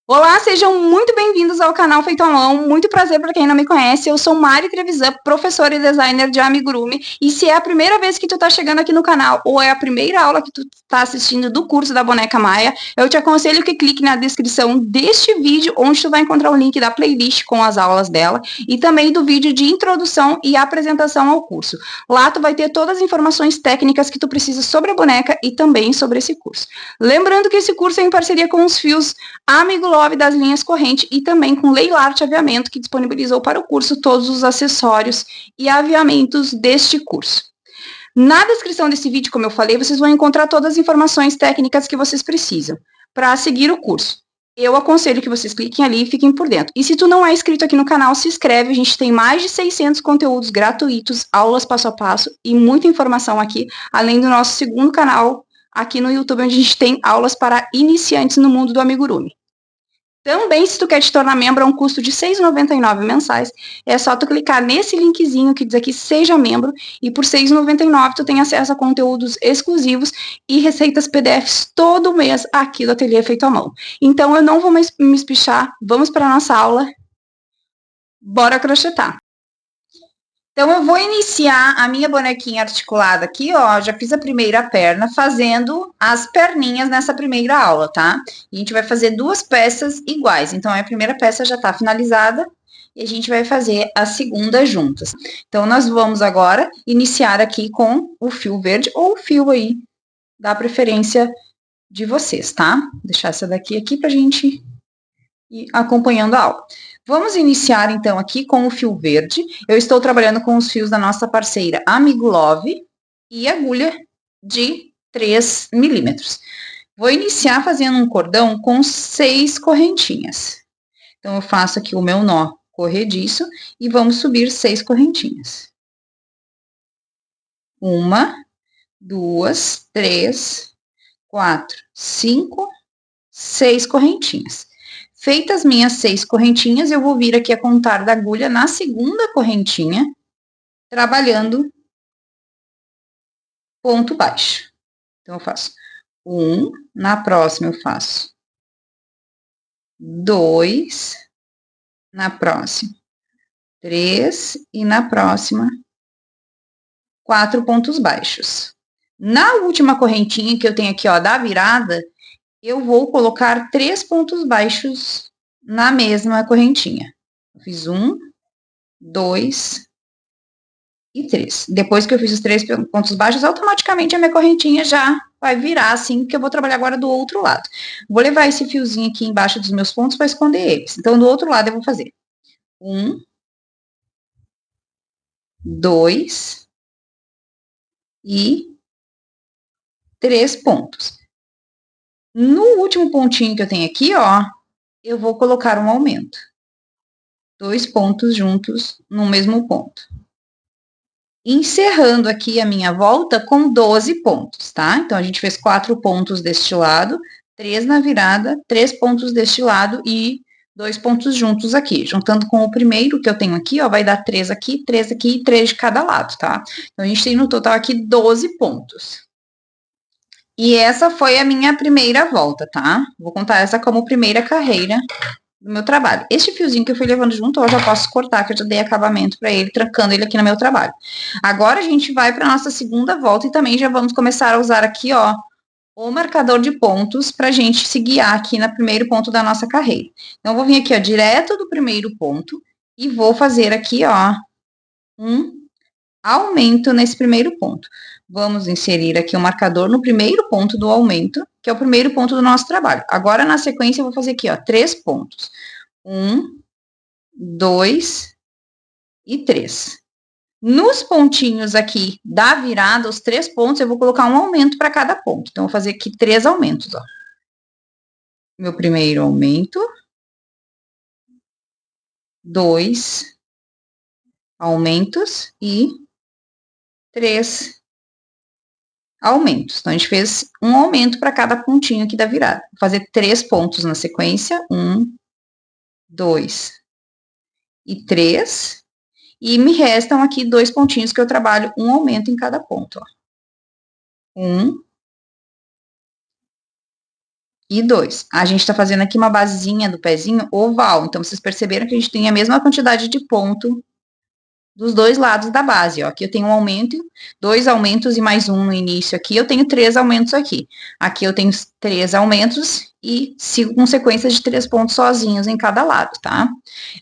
Olá, sejam muito bem-vindos ao canal Feito à Mão. Muito prazer para quem não me conhece. Eu sou Mari Trevisan, professora e designer de amigurumi. E se é a primeira vez que tu tá chegando aqui no canal ou é a primeira aula que tu tá assistindo do curso da Boneca Maia, eu te aconselho que clique na descrição deste vídeo, onde tu vai encontrar o link da playlist com as aulas dela e também do vídeo de introdução e apresentação ao curso. Lá tu vai ter todas as informações técnicas que tu precisa sobre a boneca e também sobre esse curso. Lembrando que esse curso é em parceria com os fios Amigo Love das linhas corrente e também com Leilarte Aviamento, que disponibilizou para o curso todos os acessórios e aviamentos deste curso. Na descrição desse vídeo, como eu falei, vocês vão encontrar todas as informações técnicas que vocês precisam para seguir o curso. Eu aconselho que vocês cliquem ali e fiquem por dentro. E se tu não é inscrito aqui no canal, se inscreve. A gente tem mais de 600 conteúdos gratuitos, aulas passo a passo e muita informação aqui, além do nosso segundo canal aqui no YouTube, onde a gente tem aulas para iniciantes no mundo do amigurumi. Também, se tu quer te tornar membro, é um custo de R$ 6,99 mensais. É só tu clicar nesse linkzinho que diz aqui Seja Membro, e por R$ 6,99 tu tem acesso a conteúdos exclusivos e receitas PDFs todo mês aqui do Ateliê Feito à Mão. Então, eu não vou mais me espichar, vamos para a nossa aula. Bora crochetar! Então, eu vou iniciar a minha bonequinha articulada aqui, ó, já fiz a primeira perna, fazendo as perninhas nessa primeira aula, tá? E a gente vai fazer duas peças iguais, então, a primeira peça já tá finalizada, e a gente vai fazer a segunda juntas. Então, nós vamos agora iniciar aqui com o fio verde, ou o fio aí, da preferência de vocês, tá? Vou deixar essa daqui aqui pra gente ir acompanhando a aula. Vamos iniciar, então, aqui com o fio verde. Eu estou trabalhando com os fios da nossa parceira Amigo Love e agulha de 3 milímetros. Vou iniciar fazendo um cordão com 6 correntinhas. Então, eu faço aqui o meu nó corrediço e vamos subir 6 correntinhas. 1, 2, 3, 4, 5, 6 correntinhas. Feitas minhas 6 correntinhas, eu vou vir aqui a contar da agulha na segunda correntinha, trabalhando ponto baixo. Então, eu faço 1, na próxima eu faço 2, na próxima 3 e na próxima 4 pontos baixos. Na última correntinha que eu tenho aqui, ó, da virada, eu vou colocar 3 pontos baixos na mesma correntinha. Eu fiz 1, 2 e 3. Depois que eu fiz os 3 pontos baixos, automaticamente a minha correntinha já vai virar assim, porque eu vou trabalhar agora do outro lado. Vou levar esse fiozinho aqui embaixo dos meus pontos para esconder eles. Então, do outro lado eu vou fazer 1, 2 e 3 pontos. No último pontinho que eu tenho aqui, ó, eu vou colocar um aumento. 2 pontos juntos no mesmo ponto. Encerrando aqui a minha volta com 12 pontos, tá? Então, a gente fez 4 pontos deste lado, 3 na virada, 3 pontos deste lado e 2 pontos juntos aqui. Juntando com o primeiro que eu tenho aqui, ó, vai dar 3 aqui e 3 de cada lado, tá? Então, a gente tem no total aqui 12 pontos. E essa foi a minha primeira volta, tá? Vou contar essa como primeira carreira do meu trabalho. Este fiozinho que eu fui levando junto, eu já posso cortar, que eu já dei acabamento para ele, trancando ele aqui no meu trabalho. Agora, a gente vai para nossa segunda volta e também já vamos começar a usar aqui, ó, o marcador de pontos pra gente se guiar aqui no primeiro ponto da nossa carreira. Então, eu vou vir aqui, ó, direto do primeiro ponto e vou fazer aqui, ó, um aumento nesse primeiro ponto. Vamos inserir aqui o marcador no primeiro ponto do aumento, que é o primeiro ponto do nosso trabalho. Agora, na sequência, eu vou fazer aqui, ó, 3 pontos. 1, 2 e 3. Nos pontinhos aqui da virada, os 3 pontos, eu vou colocar um aumento para cada ponto. Então, eu vou fazer aqui 3 aumentos, ó. Meu primeiro aumento. 2 aumentos e 3 aumentos. Então, a gente fez um aumento para cada pontinho aqui da virada. Vou fazer 3 pontos na sequência. 1, 2 e 3. E me restam aqui 2 pontinhos que eu trabalho um aumento em cada ponto, ó. 1 e 2. A gente tá fazendo aqui uma basezinha do pezinho oval, então vocês perceberam que a gente tem a mesma quantidade de ponto dos dois lados da base, ó. Aqui eu tenho um aumento, 2 aumentos e mais um no início aqui, eu tenho 3 aumentos aqui. Aqui eu tenho 3 aumentos e sigo com sequências de 3 pontos sozinhos em cada lado, tá?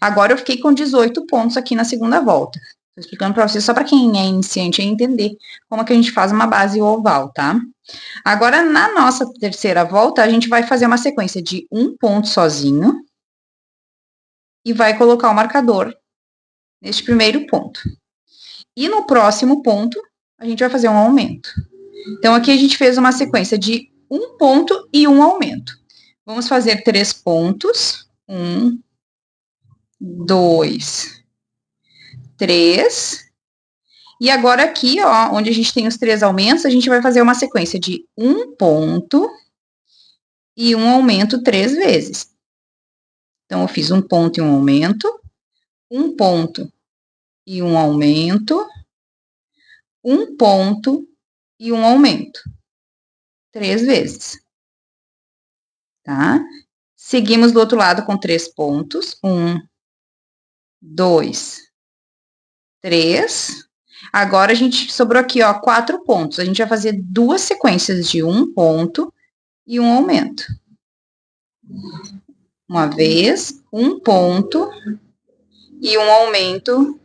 Agora eu fiquei com 18 pontos aqui na segunda volta. Tô explicando pra vocês só pra quem é iniciante entender como é que a gente faz uma base oval, tá? Agora, na nossa terceira volta, a gente vai fazer uma sequência de um ponto sozinho e vai colocar o marcador neste primeiro ponto. E no próximo ponto, a gente vai fazer um aumento. Então, aqui a gente fez uma sequência de um ponto e um aumento. Vamos fazer 3 pontos. 1, 2, 3. E agora aqui, ó, onde a gente tem os 3 aumentos, a gente vai fazer uma sequência de um ponto e um aumento 3 vezes. Então, eu fiz um ponto e um aumento, um ponto e um aumento, um ponto e um aumento. 3 vezes. Tá? Seguimos do outro lado com 3 pontos. 1, 2, 3. Agora, a gente sobrou aqui, ó, 4 pontos. A gente vai fazer 2 sequências de um ponto e um aumento. Uma vez, um ponto e um aumento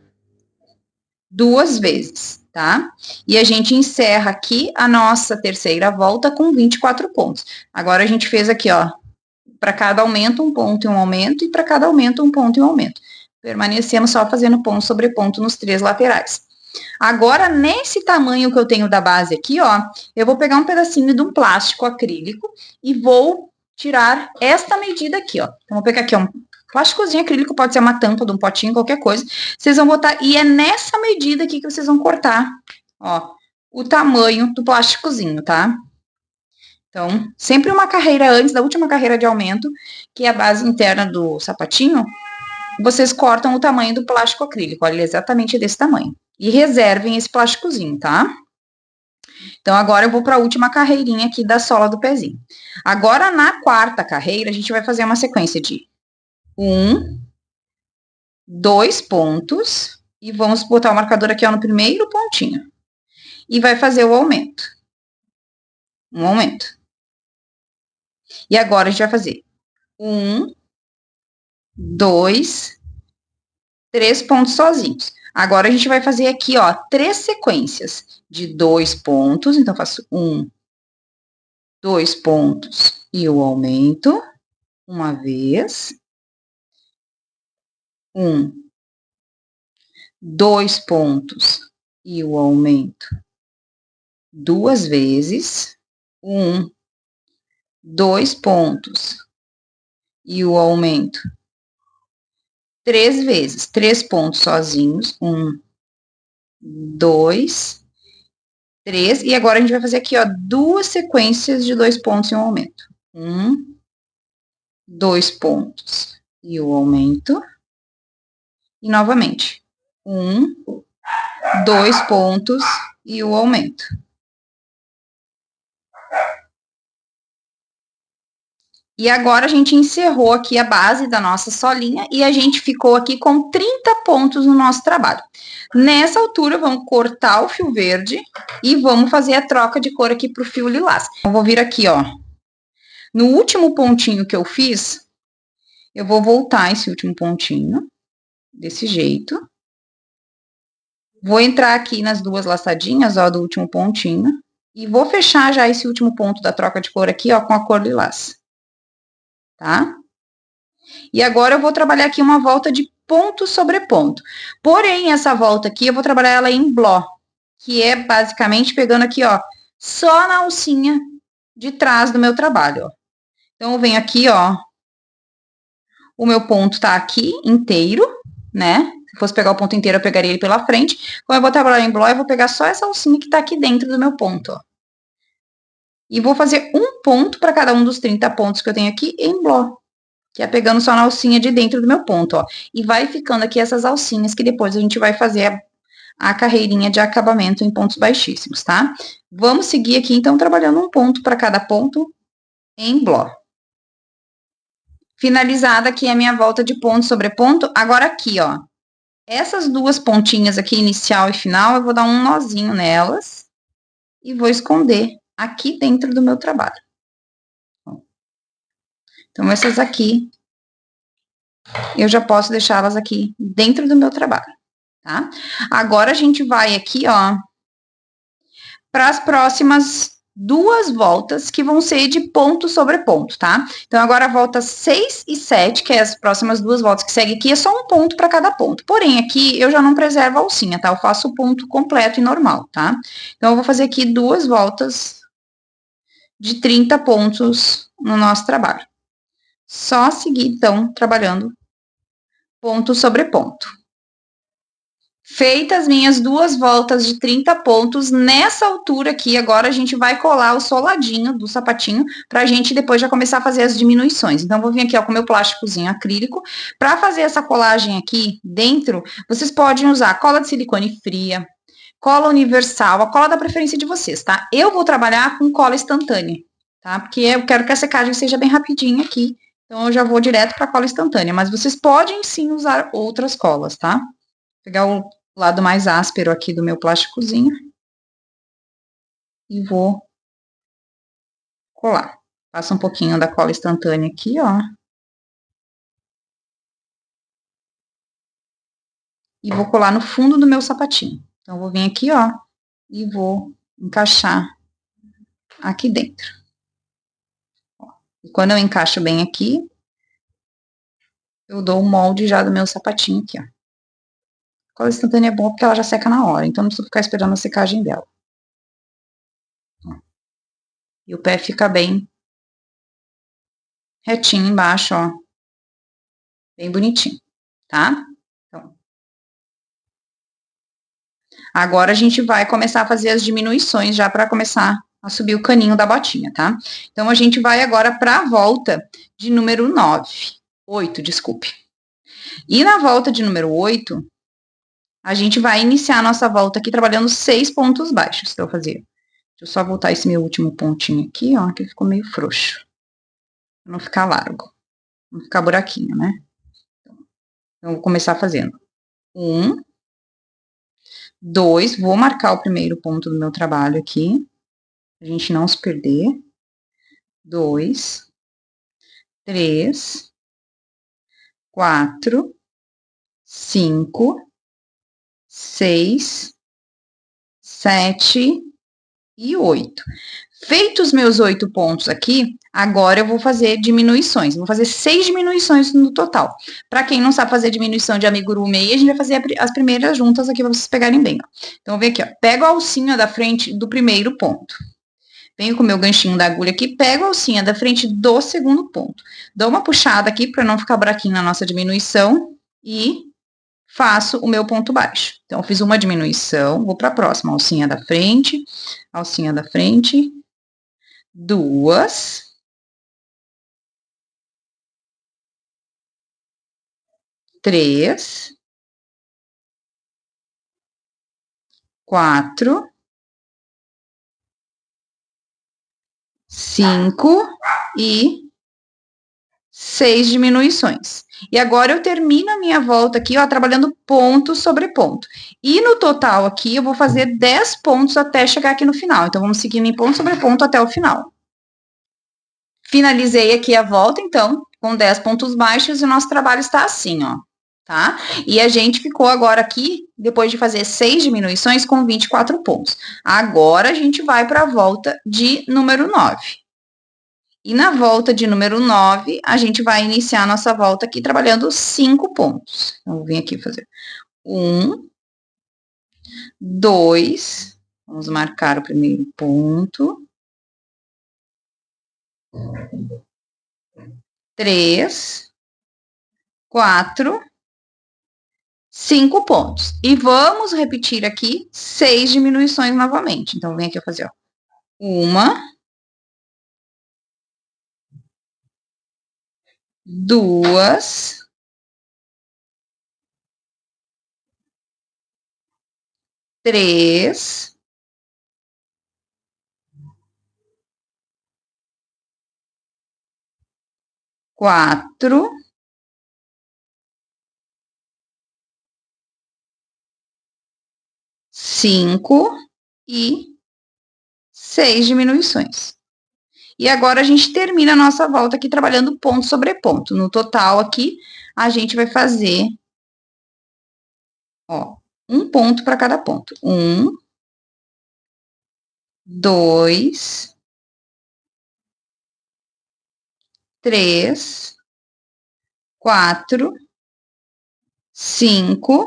2 vezes, tá? E a gente encerra aqui a nossa terceira volta com 24 pontos. Agora, a gente fez aqui, ó, para cada aumento, um ponto e um aumento, e para cada aumento, um ponto e um aumento. Permanecendo só fazendo ponto sobre ponto nos 3 laterais. Agora, nesse tamanho que eu tenho da base aqui, ó, eu vou pegar um pedacinho de um plástico acrílico e vou tirar esta medida aqui, ó. Então, vou pegar aqui, ó, um plásticozinho acrílico, pode ser uma tampa de um potinho, qualquer coisa. Vocês vão botar, e é nessa medida aqui que vocês vão cortar, ó, o tamanho do plásticozinho, tá? Então, sempre uma carreira antes da última carreira de aumento, que é a base interna do sapatinho, vocês cortam o tamanho do plástico acrílico, olha, exatamente desse tamanho. E reservem esse plásticozinho, tá? Então, agora eu vou para a última carreirinha aqui da sola do pezinho. Agora, na quarta carreira, a gente vai fazer uma sequência de 1, 2 pontos, e vamos botar o marcador aqui, ó, no primeiro pontinho. E vai fazer o aumento. Um aumento. E agora a gente vai fazer 1, 2, 3 pontos sozinhos. Agora a gente vai fazer aqui, ó, 3 sequências de 2 pontos. Então, faço 1, 2 pontos e o aumento, uma vez. 1, 2 pontos e o aumento, 2 vezes. 1, 2 pontos e o aumento, 3 vezes. 3 pontos sozinhos. 1, 2, 3. E agora a gente vai fazer aqui, ó, 2 sequências de 2 pontos e um aumento. 1, 2 pontos e o aumento. E novamente, 1, 2 pontos e o aumento. E agora a gente encerrou aqui a base da nossa solinha e a gente ficou aqui com 30 pontos no nosso trabalho. Nessa altura, vamos cortar o fio verde e vamos fazer a troca de cor aqui pro fio lilás. Eu vou vir aqui, ó. No último pontinho que eu fiz, eu vou voltar esse último pontinho, desse jeito. Vou entrar aqui nas 2 laçadinhas, ó, do último pontinho. E vou fechar já esse último ponto da troca de cor aqui, ó, com a cor lilás. Tá? E agora eu vou trabalhar aqui uma volta de ponto sobre ponto. Porém, essa volta aqui, eu vou trabalhar ela em bló, que é basicamente pegando aqui, ó, só na alcinha de trás do meu trabalho, ó. Então, eu venho aqui, ó, o meu ponto tá aqui inteiro, né? Se fosse pegar o ponto inteiro, eu pegaria ele pela frente. Como eu vou trabalhar em bló, eu vou pegar só essa alcinha que tá aqui dentro do meu ponto, ó. E vou fazer um ponto para cada um dos 30 pontos que eu tenho aqui em bló, que é pegando só na alcinha de dentro do meu ponto, ó. E vai ficando aqui essas alcinhas que depois a gente vai fazer a carreirinha de acabamento em pontos baixíssimos, tá? Vamos seguir aqui, então, trabalhando um ponto para cada ponto em bló. Finalizada aqui a minha volta de ponto sobre ponto. Agora aqui, ó. Essas duas pontinhas aqui, inicial e final, eu vou dar um nozinho nelas e vou esconder aqui dentro do meu trabalho. Então, essas aqui, eu já posso deixá-las aqui dentro do meu trabalho, tá? Agora, a gente vai aqui, ó, para as próximas duas voltas, que vão ser de ponto sobre ponto, tá? Então, agora a volta 6 e 7, que é as próximas duas voltas que segue aqui, é só um ponto para cada ponto. Porém, aqui eu já não preservo a alcinha, tá? Eu faço o ponto completo e normal, tá? Então, eu vou fazer aqui duas voltas de 30 pontos no nosso trabalho. Só seguir, então, trabalhando ponto sobre ponto. Feitas minhas duas voltas de 30 pontos, nessa altura aqui, agora a gente vai colar o soladinho do sapatinho, pra gente depois já começar a fazer as diminuições. Então, vou vir aqui, ó, com o meu plásticozinho acrílico. Pra fazer essa colagem aqui dentro, vocês podem usar cola de silicone fria, cola universal, a cola da preferência de vocês, tá? Eu vou trabalhar com cola instantânea, tá? Porque eu quero que a secagem seja bem rapidinha aqui. Então, eu já vou direto pra cola instantânea. Mas vocês podem, sim, usar outras colas, tá? Vou pegar o lado mais áspero aqui do meu plásticozinho e vou colar. Passa um pouquinho da cola instantânea aqui, ó. E vou colar no fundo do meu sapatinho. Então, vou vir aqui, ó, e vou encaixar aqui dentro. E quando eu encaixo bem aqui, eu dou o molde já do meu sapatinho aqui, ó. A cola instantânea é boa porque ela já seca na hora, então não precisa ficar esperando a secagem dela. E o pé fica bem retinho embaixo, ó. Bem bonitinho, tá? Então, agora a gente vai começar a fazer as diminuições já para começar a subir o caninho da botinha, tá? Então, a gente vai agora para a volta de número 8, desculpe. E na volta de número 8, a gente vai iniciar a nossa volta aqui trabalhando 6 pontos baixos. Então, eu vou fazer. Deixa eu só voltar esse meu último pontinho aqui, ó, que ficou meio frouxo. Pra não ficar largo. Não ficar buraquinho, né? Então, eu vou começar fazendo 1, 2, vou marcar o primeiro ponto do meu trabalho aqui, pra gente não se perder. 2, 3, 4, 5, 6, 7 e 8. Feitos meus 8 pontos aqui, agora eu vou fazer diminuições. Vou fazer 6 diminuições no total. Para quem não sabe fazer diminuição de amigurumi, a gente vai fazer as primeiras juntas aqui para vocês pegarem bem. Ó. Então, vem aqui, ó. Pego a alcinha da frente do primeiro ponto. Venho com o meu ganchinho da agulha aqui, pego a alcinha da frente do segundo ponto. Dou uma puxada aqui para não ficar buraquinho na nossa diminuição e faço o meu ponto baixo. Então, eu fiz uma diminuição, vou para a próxima, alcinha da frente, 2, 3, 4, 5 e 6 diminuições. E agora eu termino a minha volta aqui, ó, trabalhando ponto sobre ponto. E no total aqui, eu vou fazer 10 pontos até chegar aqui no final. Então, vamos seguindo em ponto sobre ponto até o final. Finalizei aqui a volta, então, com 10 pontos baixos, e o nosso trabalho está assim, ó, tá? E a gente ficou agora aqui, depois de fazer 6 diminuições, com 24 pontos. Agora, a gente vai para a volta de número 9. E na volta de número 9, a gente vai iniciar a nossa volta aqui trabalhando 5 pontos. Então, vou vir aqui fazer 1, 2, vamos marcar o primeiro ponto. 3, 4, 5 pontos. E vamos repetir aqui 6 diminuições novamente. Então, vem aqui eu fazer, ó. 1, 2, 3, 4, 5 e 6 diminuições. E agora a gente termina a nossa volta aqui trabalhando ponto sobre ponto. No total aqui, a gente vai fazer, ó, um ponto para cada ponto. 1, 2, 3, 4, 5,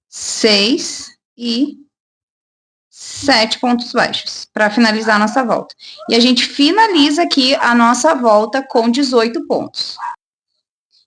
6 e 7 pontos baixos para finalizar a nossa volta. E a gente finaliza aqui a nossa volta com 18 pontos.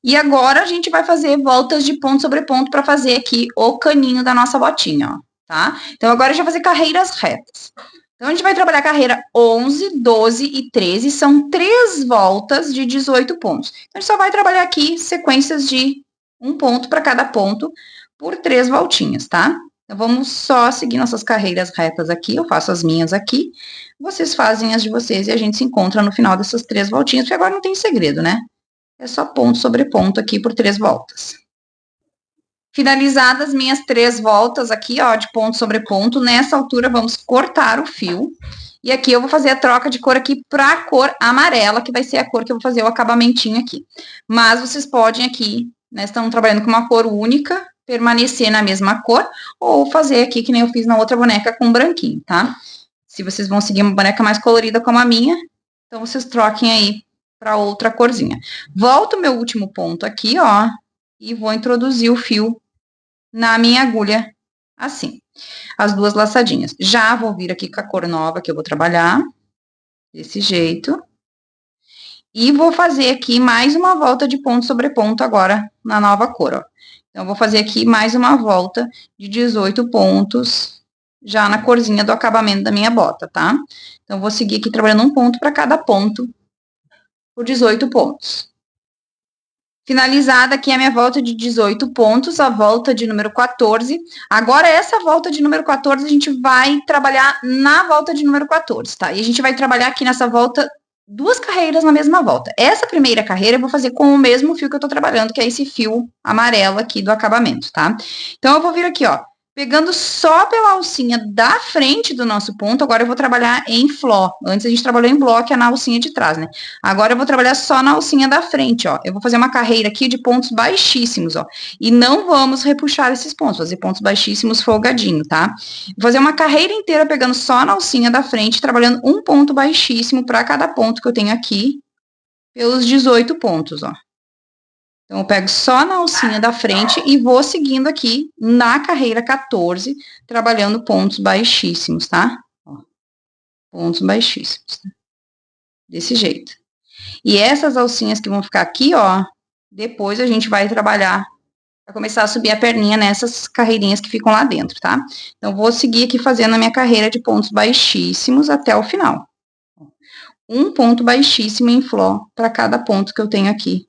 E agora a gente vai fazer voltas de ponto sobre ponto para fazer aqui o caninho da nossa botinha, ó, tá? Então agora a gente vai fazer carreiras retas. Então a gente vai trabalhar carreira 11, 12 e 13, são 3 voltas de 18 pontos. Então a gente só vai trabalhar aqui sequências de um ponto para cada ponto por 3 voltinhas, tá? Então, vamos só seguir nossas carreiras retas aqui, eu faço as minhas aqui, vocês fazem as de vocês e a gente se encontra no final dessas 3 voltinhas, porque agora não tem segredo, né? É só ponto sobre ponto aqui por 3 voltas. Finalizadas minhas 3 voltas aqui, ó, de ponto sobre ponto, nessa altura vamos cortar o fio. E aqui eu vou fazer a troca de cor aqui para a cor amarela, que vai ser a cor que eu vou fazer o acabamentinho aqui. Mas vocês podem aqui, né, estão trabalhando com uma cor única, permanecer na mesma cor, ou fazer aqui que nem eu fiz na outra boneca com branquinho, tá? Se vocês vão seguir uma boneca mais colorida como a minha, então vocês troquem aí para outra corzinha. Volto o meu último ponto aqui, ó, e vou introduzir o fio na minha agulha, assim, as 2 laçadinhas. Já vou vir aqui com a cor nova que eu vou trabalhar, desse jeito. E vou fazer aqui mais uma volta de ponto sobre ponto agora na nova cor, ó. Então, vou fazer aqui mais uma volta de 18 pontos, já na corzinha do acabamento da minha bota, tá? Então, vou seguir aqui trabalhando um ponto para cada ponto, por 18 pontos. Finalizada aqui a minha volta de 18 pontos, a volta de número 14. Agora, essa volta de número 14, a gente vai trabalhar na volta de número 14, tá? E a gente vai trabalhar aqui nessa volta 2 carreiras na mesma volta. Essa primeira carreira eu vou fazer com o mesmo fio que eu tô trabalhando, que é esse fio amarelo aqui do acabamento, tá? Então, eu vou vir aqui, ó, pegando só pela alcinha da frente do nosso ponto, agora eu vou trabalhar em fló. Antes a gente trabalhou em bloco, é na alcinha de trás, né? Agora eu vou trabalhar só na alcinha da frente, ó. Eu vou fazer uma carreira aqui de pontos baixíssimos, ó. E não vamos repuxar esses pontos, fazer pontos baixíssimos folgadinho, tá? Vou fazer uma carreira inteira pegando só na alcinha da frente, trabalhando um ponto baixíssimo para cada ponto que eu tenho aqui, pelos 18 pontos, ó. Então, eu pego só na alcinha da frente e vou seguindo aqui na carreira 14, trabalhando pontos baixíssimos, tá? Ó, pontos baixíssimos. Desse jeito. E essas alcinhas que vão ficar aqui, ó, depois a gente vai trabalhar, vai começar a subir a perninha nessas carreirinhas que ficam lá dentro, tá? Então, vou seguir aqui fazendo a minha carreira de pontos baixíssimos até o final. Um ponto baixíssimo em fló para cada ponto que eu tenho aqui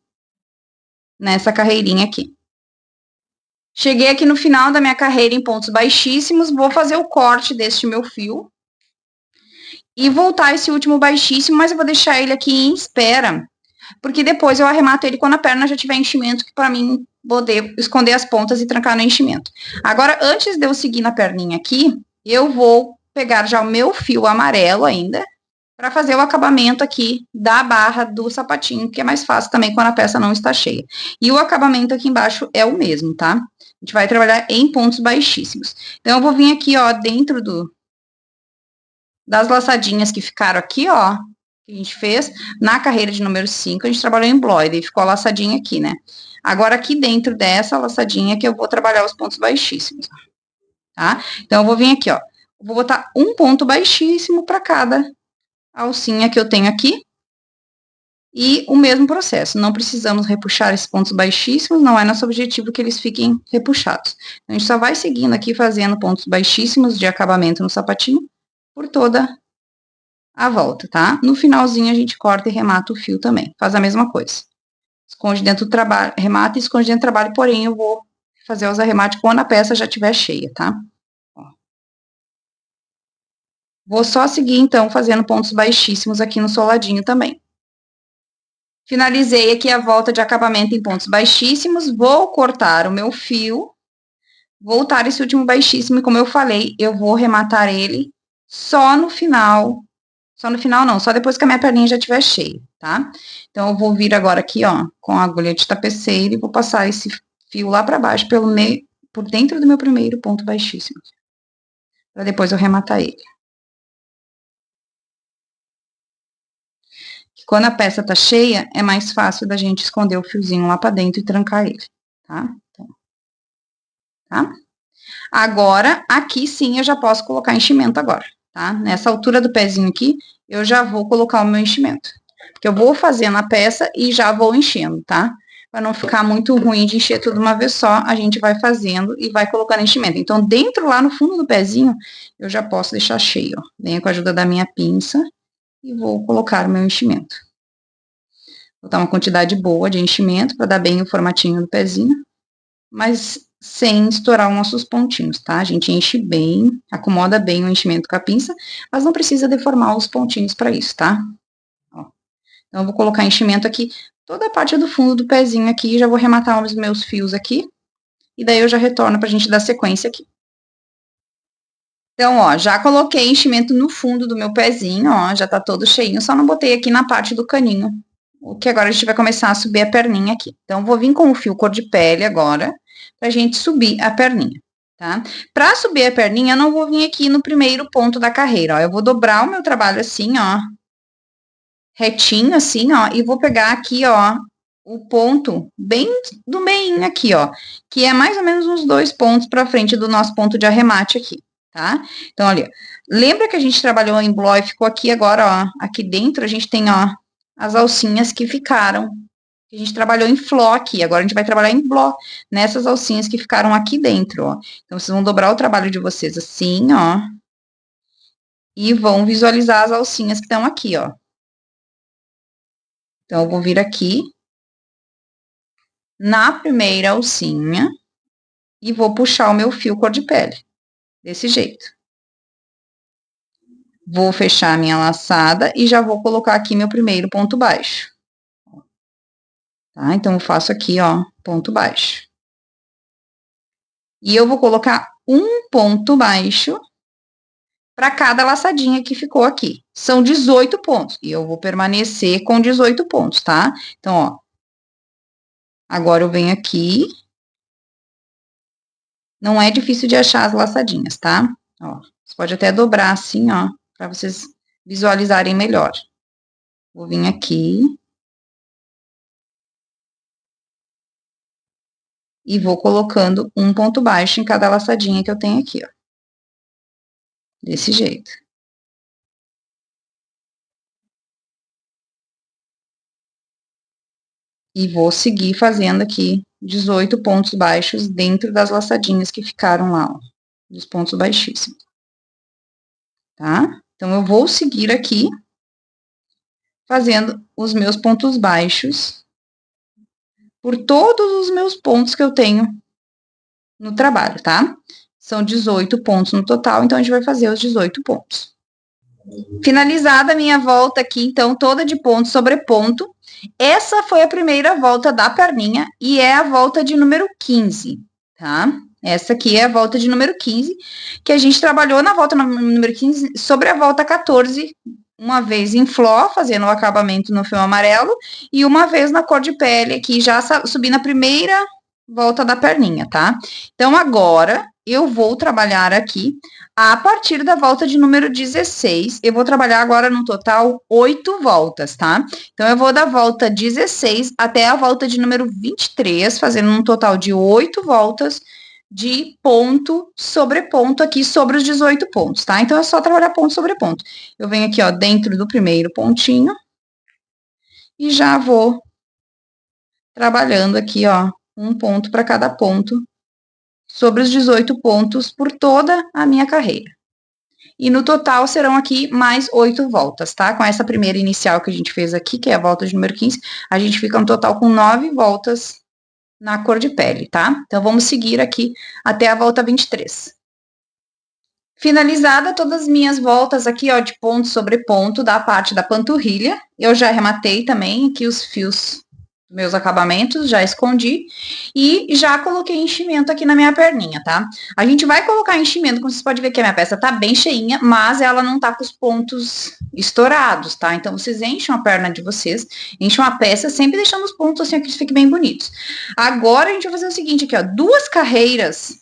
nessa carreirinha aqui. Cheguei aqui no final da minha carreira em pontos baixíssimos, vou fazer o corte deste meu fio e voltar esse último baixíssimo, mas eu vou deixar ele aqui em espera, porque depois eu arremato ele quando a perna já tiver enchimento, que para mim poder esconder as pontas e trancar no enchimento. Agora, antes de eu seguir na perninha aqui, eu vou pegar já o meu fio amarelo ainda, para fazer o acabamento aqui da barra do sapatinho, que é mais fácil também quando a peça não está cheia. E o acabamento aqui embaixo é o mesmo, tá? A gente vai trabalhar em pontos baixíssimos. Então, eu vou vir aqui, ó, dentro das laçadinhas que ficaram aqui, ó, que a gente fez, na carreira de número 5, a gente trabalhou em bloide, e ficou a laçadinha aqui, né? Agora, aqui dentro dessa laçadinha que eu vou trabalhar os pontos baixíssimos, tá? Então, eu vou vir aqui, ó, vou botar um ponto baixíssimo para cada alcinha que eu tenho aqui, e o mesmo processo, não precisamos repuxar esses pontos baixíssimos, não é nosso objetivo que eles fiquem repuxados. A gente só vai seguindo aqui, fazendo pontos baixíssimos de acabamento no sapatinho, por toda a volta, tá? No finalzinho, a gente corta e remata o fio também, faz a mesma coisa. Esconde dentro do trabalho, remata e esconde dentro do trabalho, porém, eu vou fazer os arremates quando a peça já estiver cheia, tá? Ó. Vou só seguir, então, fazendo pontos baixíssimos aqui no soladinho também. Finalizei aqui a volta de acabamento em pontos baixíssimos, vou cortar o meu fio, voltar esse último baixíssimo, e como eu falei, eu vou rematar ele só no final não, só depois que a minha perninha já estiver cheia, tá? Então, eu vou vir agora aqui, ó, com a agulha de tapeceira e vou passar esse fio lá pra baixo, por dentro do meu primeiro ponto baixíssimo, pra depois eu rematar ele. Quando a peça tá cheia, é mais fácil da gente esconder o fiozinho lá pra dentro e trancar ele, tá? Então, tá? Agora, aqui sim, eu já posso colocar enchimento agora, tá? Nessa altura do pezinho aqui, eu já vou colocar o meu enchimento. Porque eu vou fazendo a peça e já vou enchendo, tá? Para não ficar muito ruim de encher tudo uma vez só, a gente vai fazendo e vai colocando enchimento. Então, dentro lá no fundo do pezinho, eu já posso deixar cheio, ó. Venho com a ajuda da minha pinça e vou colocar o meu enchimento. Vou botar uma quantidade boa de enchimento para dar bem o formatinho do pezinho, mas sem estourar os nossos pontinhos, tá? A gente enche bem, acomoda bem o enchimento com a pinça, mas não precisa deformar os pontinhos para isso, tá? Ó. Então, eu vou colocar enchimento aqui, toda a parte do fundo do pezinho aqui, já vou rematar os meus fios aqui, e daí eu já retorno pra gente dar sequência aqui. Então, ó, já coloquei enchimento no fundo do meu pezinho, ó, já tá todo cheinho, só não botei aqui na parte do caninho, o que agora a gente vai começar a subir a perninha aqui. Então, vou vir com o fio cor de pele agora, pra gente subir a perninha, tá? Pra subir a perninha, eu não vou vir aqui no primeiro ponto da carreira, ó, eu vou dobrar o meu trabalho assim, ó, retinho assim, ó, e vou pegar aqui, ó, o ponto bem do meio aqui, ó, que é mais ou menos uns 2 pontos pra frente do nosso ponto de arremate aqui, tá? Então, olha, lembra que a gente trabalhou em bloco e ficou aqui agora, ó, aqui dentro a gente tem, ó, as alcinhas que ficaram. A gente trabalhou em fló aqui, agora a gente vai trabalhar em bló, nessas alcinhas que ficaram aqui dentro, ó. Então, vocês vão dobrar o trabalho de vocês assim, ó, e vão visualizar as alcinhas que estão aqui, ó. Então, eu vou vir aqui na primeira alcinha e vou puxar o meu fio cor de pele, desse jeito. Vou fechar a minha laçada e já vou colocar aqui meu primeiro ponto baixo. Tá? Então, eu faço aqui, ó, ponto baixo. E eu vou colocar um ponto baixo para cada laçadinha que ficou aqui. São 18 pontos. E eu vou permanecer com 18 pontos, tá? Então, ó. Agora eu venho aqui. Não é difícil de achar as laçadinhas, tá? Ó, você pode até dobrar assim, ó, para vocês visualizarem melhor. Vou vir aqui. E vou colocando um ponto baixo em cada laçadinha que eu tenho aqui, ó. Desse jeito. E vou seguir fazendo aqui 18 pontos baixos dentro das laçadinhas que ficaram lá, ó, dos pontos baixíssimos. Tá? Então, eu vou seguir aqui fazendo os meus pontos baixos por todos os meus pontos que eu tenho no trabalho, tá? São 18 pontos no total, então a gente vai fazer os 18 pontos. Finalizada a minha volta aqui, então, toda de ponto sobre ponto. Essa foi a primeira volta da perninha e é a volta de número 15, tá? Essa aqui é a volta de número 15, que a gente trabalhou na volta número 15 sobre a volta 14, uma vez em fló, fazendo o acabamento no fio amarelo, e uma vez na cor de pele aqui, já subindo a primeira volta da perninha, tá? Então, agora, eu vou trabalhar aqui a partir da volta de número 16, eu vou trabalhar agora no total 8 voltas, tá? Então, eu vou da volta 16 até a volta de número 23, fazendo um total de 8 voltas de ponto sobre ponto aqui sobre os 18 pontos, tá? Então, é só trabalhar ponto sobre ponto. Eu venho aqui, ó, dentro do primeiro pontinho e já vou trabalhando aqui, ó, um ponto para cada ponto sobre os 18 pontos por toda a minha carreira. E no total serão aqui mais 8 voltas, tá? Com essa primeira inicial que a gente fez aqui, que é a volta de número 15, a gente fica no total com 9 voltas na cor de pele, tá? Então, vamos seguir aqui até a volta 23. Finalizada todas as minhas voltas aqui, ó, de ponto sobre ponto da parte da panturrilha, eu já arrematei também aqui os fios dos meus acabamentos, já escondi e já coloquei enchimento aqui na minha perninha, tá? A gente vai colocar enchimento, como vocês podem ver que a minha peça tá bem cheinha, mas ela não tá com os pontos estourados, tá? Então, vocês enchem a perna de vocês, enchem a peça, sempre deixando os pontos assim, que eles fiquem bem bonitos. Agora, a gente vai fazer o seguinte aqui, ó, 2 carreiras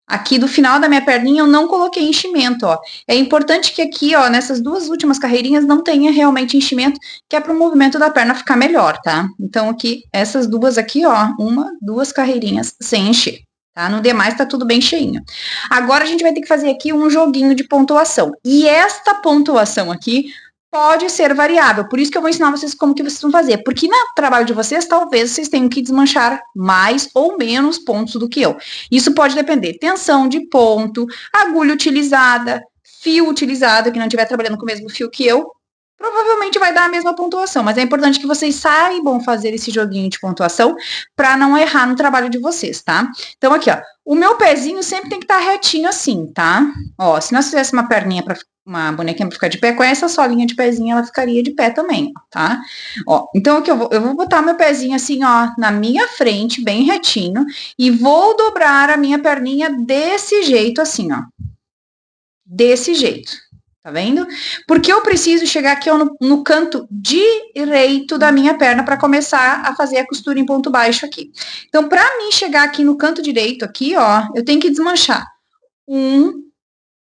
aqui do final da minha perninha eu não coloquei enchimento, ó. É importante que aqui, ó, nessas 2 últimas carreirinhas não tenha realmente enchimento, que é para o movimento da perna ficar melhor, tá? Então, aqui, essas 2 aqui, ó, 1, 2 carreirinhas sem encher, tá? No demais tá tudo bem cheinho. Agora a gente vai ter que fazer aqui um joguinho de pontuação. E esta pontuação aqui pode ser variável, por isso que eu vou ensinar vocês como que vocês vão fazer, porque no trabalho de vocês, talvez vocês tenham que desmanchar mais ou menos pontos do que eu. Isso pode depender, tensão de ponto, agulha utilizada, fio utilizado, que não estiver trabalhando com o mesmo fio que eu, provavelmente vai dar a mesma pontuação, mas é importante que vocês saibam fazer esse joguinho de pontuação para não errar no trabalho de vocês, tá? Então, aqui, ó, o meu pezinho sempre tem que estar retinho assim, tá? Ó, se nós fizéssemos uma perninha para uma bonequinha para ficar de pé, com essa solinha de pezinho ela ficaria de pé também, tá? Ó, então aqui eu vou botar meu pezinho assim, ó, na minha frente, bem retinho, e vou dobrar a minha perninha desse jeito assim, ó. Desse jeito. Tá vendo? Porque eu preciso chegar aqui ó, no canto direito da minha perna para começar a fazer a costura em ponto baixo aqui. Então, para mim chegar aqui no canto direito aqui, ó, eu tenho que desmanchar 1,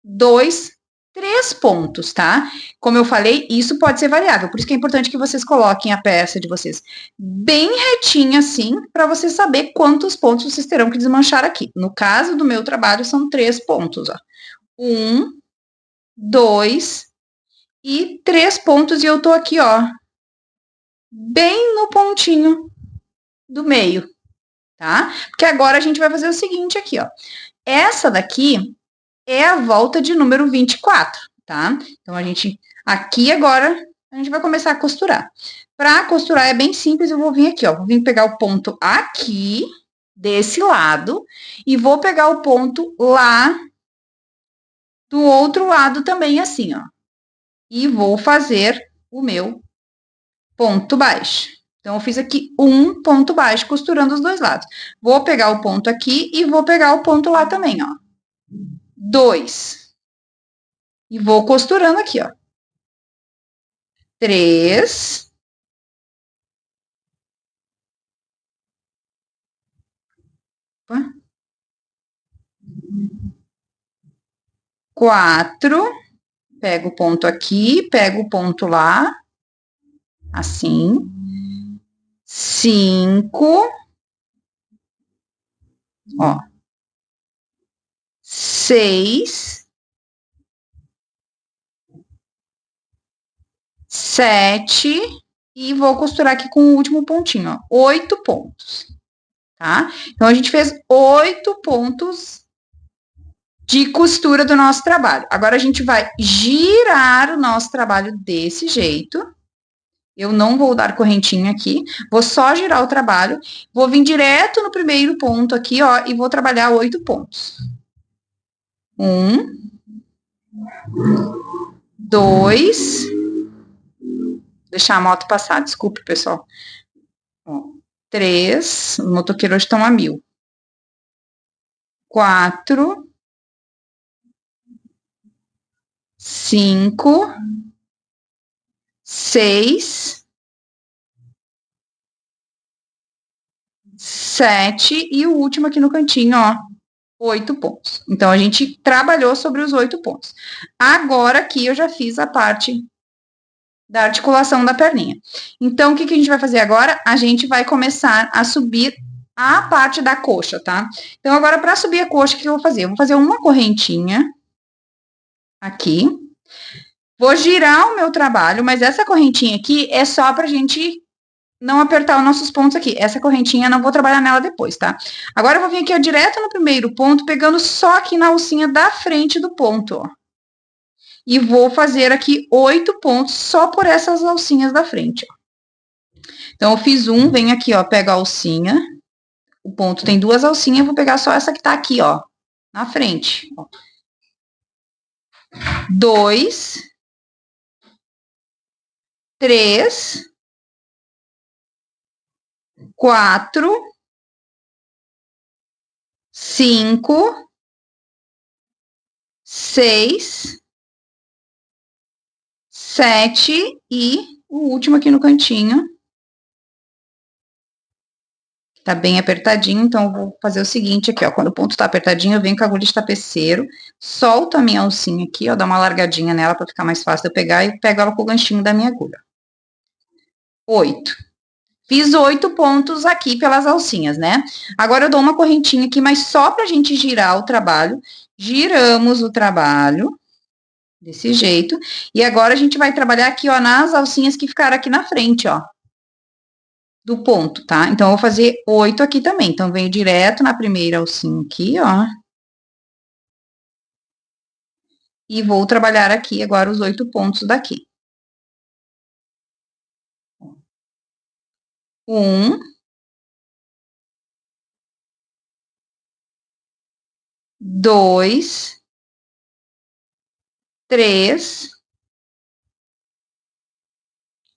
2, 3 pontos, tá? Como eu falei, isso pode ser variável, por isso que é importante que vocês coloquem a peça de vocês bem retinha assim, para vocês saber quantos pontos vocês terão que desmanchar aqui. No caso do meu trabalho, são 3 pontos, ó. 1, 2 e 3 pontos, e eu tô aqui, ó, bem no pontinho do meio, tá? Porque agora a gente vai fazer o seguinte aqui, ó. Essa daqui é a volta de número 24, tá? Então, a gente, aqui agora, a gente vai começar a costurar. Pra costurar é bem simples, eu vou vir aqui, ó, vou vir pegar o ponto aqui, desse lado, e vou pegar o ponto lá do outro lado também, assim, ó. E vou fazer o meu ponto baixo. Então, eu fiz aqui um ponto baixo, costurando os dois lados. Vou pegar o ponto aqui e vou pegar o ponto lá também, ó. 2. E vou costurando aqui, ó. 3. 4. Pego o ponto aqui, pego o ponto lá. Assim. 5. Ó. 6. 7. E vou costurar aqui com o último pontinho, ó. 8 pontos. Tá? Então, a gente fez 8 pontos de costura do nosso trabalho. Agora, a gente vai girar o nosso trabalho desse jeito. Eu não vou dar correntinha aqui, vou só girar o trabalho, vou vir direto no primeiro ponto aqui, ó, e vou trabalhar 8 pontos. 1, 2, deixar a moto passar, desculpe, pessoal. 3, os motoqueiros hoje estão a 1000. 4, 5, 6, 7 e o último aqui no cantinho, ó, 8 pontos. Então, a gente trabalhou sobre os 8 pontos. Agora, aqui, eu já fiz a parte da articulação da perninha. Então, o que a gente vai fazer agora? A gente vai começar a subir a parte da coxa, tá? Então, agora, para subir a coxa, o que eu vou fazer? Eu vou fazer uma correntinha aqui. Vou girar o meu trabalho, mas essa correntinha aqui é só pra gente não apertar os nossos pontos aqui. Essa correntinha, não vou trabalhar nela depois, tá? Agora, eu vou vir aqui, ó, direto no primeiro ponto, pegando só aqui na alcinha da frente do ponto, ó. E vou fazer aqui 8 pontos só por essas alcinhas da frente, ó. Então, eu fiz um, venho aqui, ó, pego a alcinha. O ponto tem 2 alcinhas, vou pegar só essa que tá aqui, ó, na frente, ó. 2, 3, 4, 5, 6, 7 e o último aqui no cantinho. Tá bem apertadinho, então eu vou fazer o seguinte aqui, ó. Quando o ponto tá apertadinho, eu venho com a agulha de tapeceiro, solto a minha alcinha aqui, ó, dá uma largadinha nela pra ficar mais fácil de eu pegar e pego ela com o ganchinho da minha agulha. 8. Fiz 8 pontos aqui pelas alcinhas, né? Agora eu dou uma correntinha aqui, mas só pra gente girar o trabalho. Giramos o trabalho, desse jeito. E agora a gente vai trabalhar aqui, ó, nas alcinhas que ficaram aqui na frente, ó. Do ponto, tá? Então, eu vou fazer 8 aqui também. Então, venho direto na primeira alcinha aqui, ó. E vou trabalhar aqui agora os 8 pontos daqui. 1, 2, 3,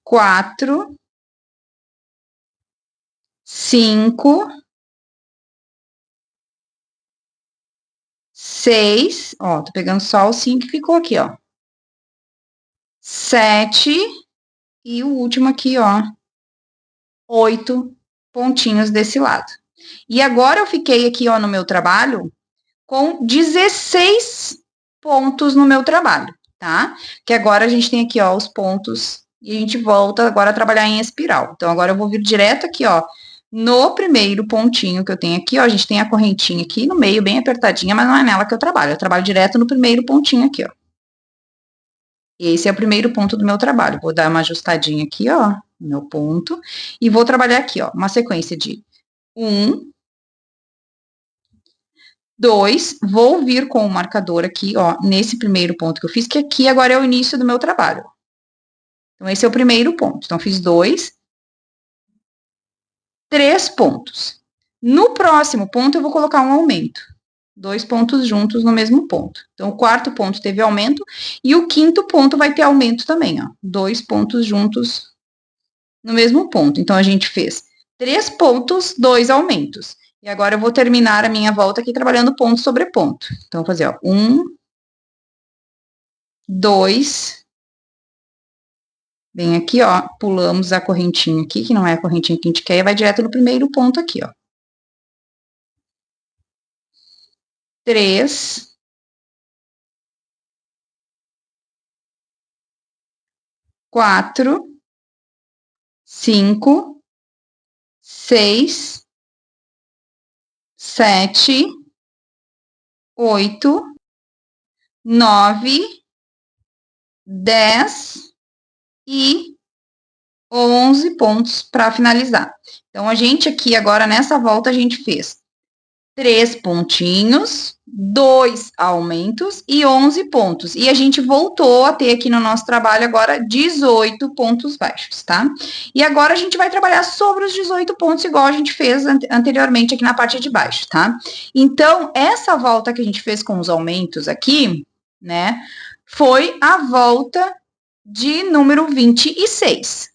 4, 5, 6, ó, tô pegando só o 5 que ficou aqui, ó. 7 e o último aqui, ó. 8 pontinhos desse lado. E agora eu fiquei aqui, ó, no meu trabalho com 16 pontos no meu trabalho, tá? Que agora a gente tem aqui, ó, os pontos e a gente volta agora a trabalhar em espiral. Então, agora eu vou vir direto aqui, ó, no primeiro pontinho que eu tenho aqui, ó, a gente tem a correntinha aqui no meio, bem apertadinha, mas não é nela que eu trabalho direto no primeiro pontinho aqui, ó. Esse é o primeiro ponto do meu trabalho. Vou dar uma ajustadinha aqui, ó, no meu ponto, e vou trabalhar aqui, ó, uma sequência de 1, 2, vou vir com o marcador aqui, ó, nesse primeiro ponto que eu fiz, que aqui agora é o início do meu trabalho. Então, esse é o primeiro ponto. Então, fiz 2, 3 pontos. No próximo ponto, eu vou colocar um aumento. 2 pontos juntos no mesmo ponto. Então, o quarto ponto teve aumento e o quinto ponto vai ter aumento também, ó. 2 pontos juntos no mesmo ponto. Então, a gente fez 3 pontos, 2 aumentos. E agora eu vou terminar a minha volta aqui trabalhando ponto sobre ponto. Então, vou fazer, ó, 1, 2, vem aqui, ó, pulamos a correntinha aqui, que não é a correntinha que a gente quer, e vai direto no primeiro ponto aqui, ó. 3, 4, 5, 6, 7, 8, 9, 10 e 11 pontos para finalizar. Então, a gente aqui agora, nessa volta, a gente fez 3 pontinhos, 2 aumentos e 11 pontos. E a gente voltou a ter aqui no nosso trabalho agora 18 pontos baixos, tá? E agora a gente vai trabalhar sobre os 18 pontos, igual a gente fez anteriormente aqui na parte de baixo, tá? Então, essa volta que a gente fez com os aumentos aqui, né, foi a volta de número 26.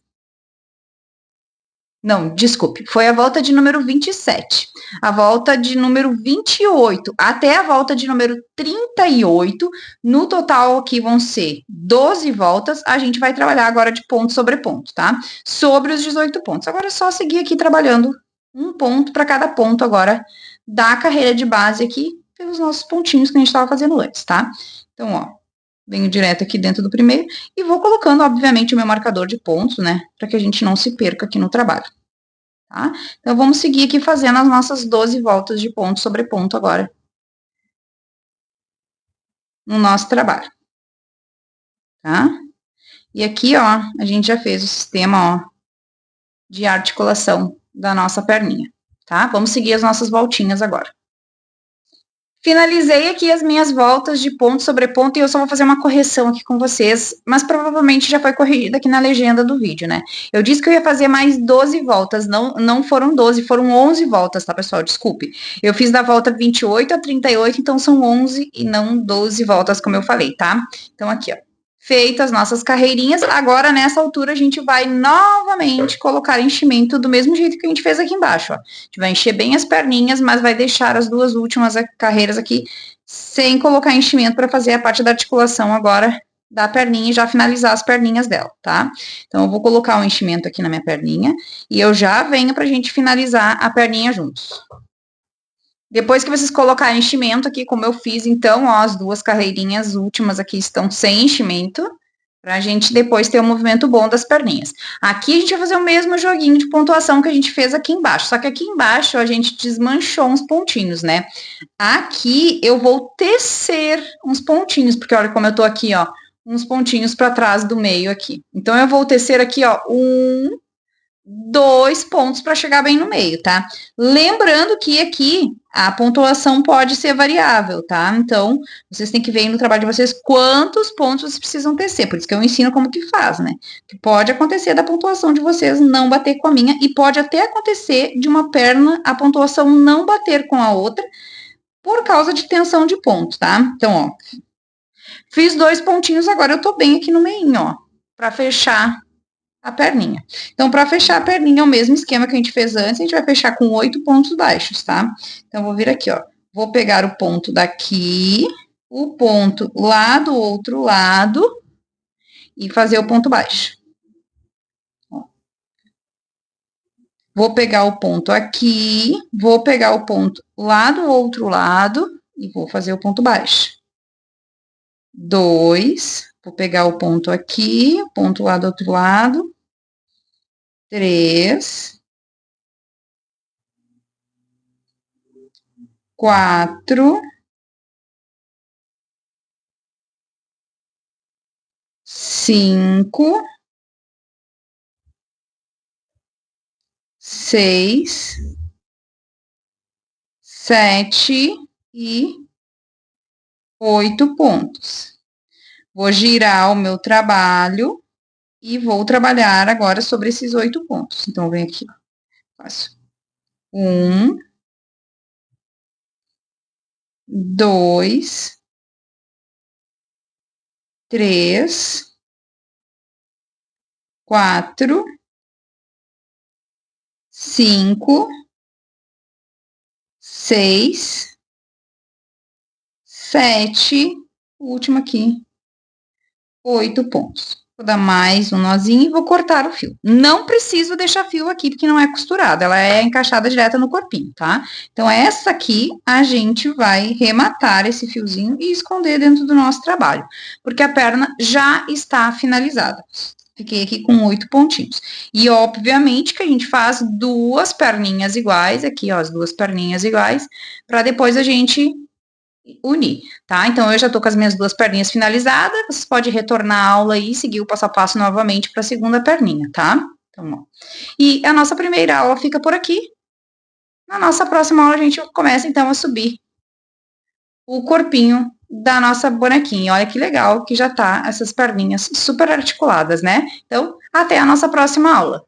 Não, desculpe, foi a volta de número 27, a volta de número 28, até a volta de número 38, no total aqui vão ser 12 voltas, a gente vai trabalhar agora de ponto sobre ponto, tá? Sobre os 18 pontos. Agora é só seguir aqui trabalhando um ponto para cada ponto agora da carreira de base aqui, pelos nossos pontinhos que a gente estava fazendo antes, tá? Então, ó, venho direto aqui dentro do primeiro e vou colocando, obviamente, o meu marcador de pontos, né? Para que a gente não se perca aqui no trabalho, tá? Então, vamos seguir aqui fazendo as nossas 12 voltas de ponto sobre ponto agora. No nosso trabalho, tá? E aqui, ó, a gente já fez o sistema, ó, de articulação da nossa perninha, tá? Vamos seguir as nossas voltinhas agora. Finalizei aqui as minhas voltas de ponto sobre ponto e eu só vou fazer uma correção aqui com vocês, mas provavelmente já foi corrigida aqui na legenda do vídeo, né? Eu disse que eu ia fazer mais 12 voltas, não foram 12, foram 11 voltas, tá, pessoal? Desculpe. Eu fiz da volta 28 a 38, então são 11 e não 12 voltas, como eu falei, tá? Então aqui, ó. Feitas nossas carreirinhas, agora nessa altura a gente vai novamente colocar enchimento do mesmo jeito que a gente fez aqui embaixo, ó. A gente vai encher bem as perninhas, mas vai deixar as duas últimas carreiras aqui sem colocar enchimento para fazer a parte da articulação agora da perninha e já finalizar as perninhas dela, tá? Então eu vou colocar o enchimento aqui na minha perninha e eu já venho pra gente finalizar a perninha juntos. Depois que vocês colocarem enchimento aqui, como eu fiz, então, ó, as duas carreirinhas últimas aqui estão sem enchimento, pra gente depois ter um movimento bom das perninhas. Aqui a gente vai fazer o mesmo joguinho de pontuação que a gente fez aqui embaixo, só que aqui embaixo a gente desmanchou uns pontinhos, né? Aqui eu vou tecer uns pontinhos, porque olha como eu tô aqui, ó, uns pontinhos para trás do meio aqui. Então eu vou tecer aqui, ó, 2 pontos para chegar bem no meio, tá? Lembrando que aqui a pontuação pode ser variável, tá? Então, vocês têm que ver no trabalho de vocês quantos pontos vocês precisam tecer. Por isso que eu ensino como que faz, né? Que pode acontecer da pontuação de vocês não bater com a minha e pode até acontecer de uma perna a pontuação não bater com a outra por causa de tensão de ponto, tá? Então, ó, fiz 2 pontinhos, agora eu tô bem aqui no meio, ó, para fechar a perninha. Então, para fechar a perninha, é o mesmo esquema que a gente fez antes, a gente vai fechar com 8 pontos baixos, tá? Então, vou vir aqui, ó. Vou pegar o ponto daqui, o ponto lá do outro lado e fazer o ponto baixo. Ó. Vou pegar o ponto aqui, vou pegar o ponto lá do outro lado e vou fazer o ponto baixo. 2, vou pegar o ponto aqui, o ponto lá do outro lado. 3, 4, 5, 6, 7 e 8 pontos. Vou girar o meu trabalho e vou trabalhar agora sobre esses 8 pontos. Então, vem aqui, faço 1, 2, 3, 4, 5, 6, 7, o último aqui, 8 pontos. Vou dar mais um nozinho e vou cortar o fio. Não preciso deixar fio aqui, porque não é costurada, ela é encaixada direto no corpinho, tá? Então, essa aqui, a gente vai rematar esse fiozinho e esconder dentro do nosso trabalho, porque a perna já está finalizada. Fiquei aqui com 8 pontinhos. E, obviamente, que a gente faz 2 perninhas iguais, aqui, ó, as 2 perninhas iguais, para depois a gente unir, tá? Então, eu já tô com as minhas 2 perninhas finalizadas, vocês podem retornar a aula e seguir o passo a passo novamente para a segunda perninha, tá? Então, ó. E a nossa primeira aula fica por aqui. Na nossa próxima aula, a gente começa, então, a subir o corpinho da nossa bonequinha. Olha que legal que já tá essas perninhas super articuladas, né? Então, até a nossa próxima aula.